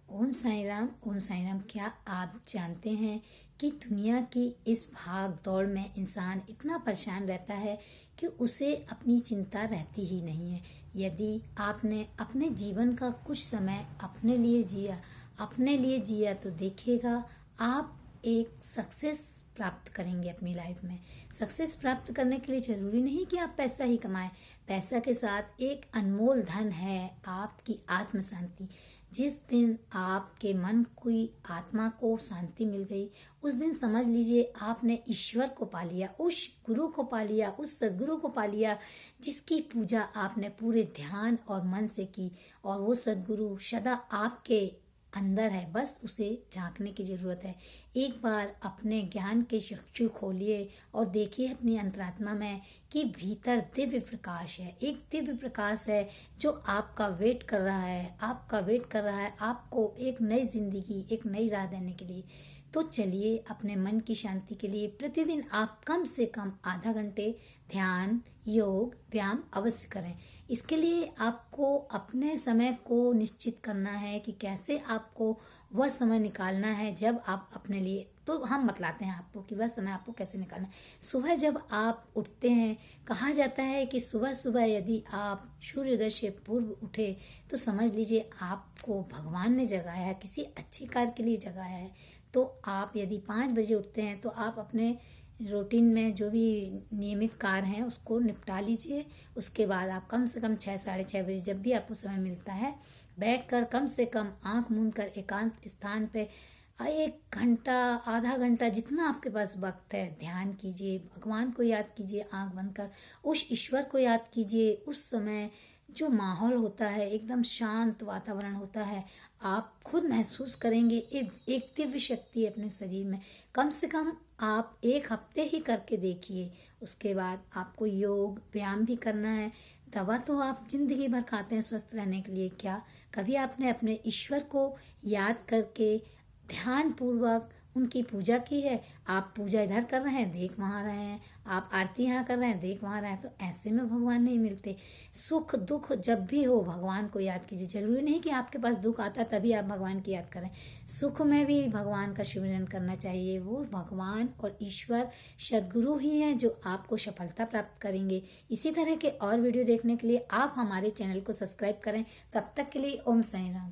ओम साईं राम। ओम साईं राम। क्या आप जानते हैं कि दुनिया की इस भाग दौड़ में इंसान इतना परेशान रहता है कि उसे अपनी चिंता रहती ही नहीं है। यदि आपने अपने जीवन का कुछ समय अपने लिए जिया तो देखिएगा आप एक सक्सेस प्राप्त करेंगे अपनी लाइफ में। सक्सेस प्राप्त करने के लिए जरूरी नहीं कि आप पैसा ही कमाएं। पैसा के साथ एक अनमोल धन है आपकी आत्म शांति। जिस दिन आपके मन की आत्मा को शांति मिल गई, उस दिन समझ लीजिए आपने ईश्वर को पा लिया, उस गुरु को पा लिया, उस सदगुरु को पा लिया जिसकी पूजा आपने पूरे ध्यान और मन से की। और वो सदगुरु सदा आपके अंदर है, बस उसे झांकने की जरूरत है। एक बार अपने ज्ञान के चक्षु खोलिए और देखिए अपनी अंतरात्मा में कि भीतर दिव्य प्रकाश है। एक दिव्य प्रकाश है जो आपका वेट कर रहा है, आपको एक नई जिंदगी, एक नई राह देने के लिए। तो चलिए अपने मन की शांति के लिए प्रतिदिन आप कम से कम आधा घंटे ध्यान, योग, व्यायाम अवश्य करें। इसके लिए आपको अपने समय को निश्चित करना है कि कैसे आपको वह समय निकालना है जब आप अपने लिए, तो हम बतलाते हैं आपको कि वह समय आपको कैसे निकालना है। सुबह जब आप उठते हैं, कहा जाता है कि सुबह सुबह यदि आप सूर्योदय से पूर्व उठे तो समझ लीजिए आपको भगवान ने जगाया है, किसी अच्छे कार्य के लिए जगाया है। तो आप यदि 5 बजे उठते हैं तो आप अपने रूटीन में जो भी नियमित कार्य हैं उसको निपटा लीजिए। उसके बाद आप कम से कम 6 साढ़े 6 बजे जब भी आपको समय मिलता है बैठकर कम से कम आंख मूंद कर एकांत स्थान पे 1 घंटा, आधा घंटा, जितना आपके पास वक्त है ध्यान कीजिए, भगवान को याद कीजिए, आंख बंद कर उस ईश्वर को याद कीजिए। उस समय जो माहौल होता है, एकदम शांत वातावरण होता है, आप खुद महसूस करेंगे एक दिव्य शक्ति अपने शरीर में। कम से कम आप 1 हफ्ते ही करके देखिए। उसके बाद आपको योग व्यायाम भी करना है। दवा तो आप जिंदगी भर खाते हैं स्वस्थ रहने के लिए, क्या कभी आपने अपने ईश्वर को याद करके ध्यान पूर्वक उनकी पूजा की है? आप पूजा इधर कर रहे हैं, देख वहां रहे हैं, आप आरती यहाँ कर रहे हैं, देख वहां रहे हैं, तो ऐसे में भगवान नहीं मिलते। सुख दुख जब भी हो भगवान को याद कीजिए। जरूरी नहीं कि आपके पास दुख आता तभी आप भगवान की याद करें, सुख में भी भगवान का सिमरन करना चाहिए। वो भगवान और ईश्वर सदगुरु ही हैं जो आपको सफलता प्राप्त करेंगे। इसी तरह के और वीडियो देखने के लिए आप हमारे चैनल को सब्सक्राइब करें। तब तक के लिए ओम साईं राम।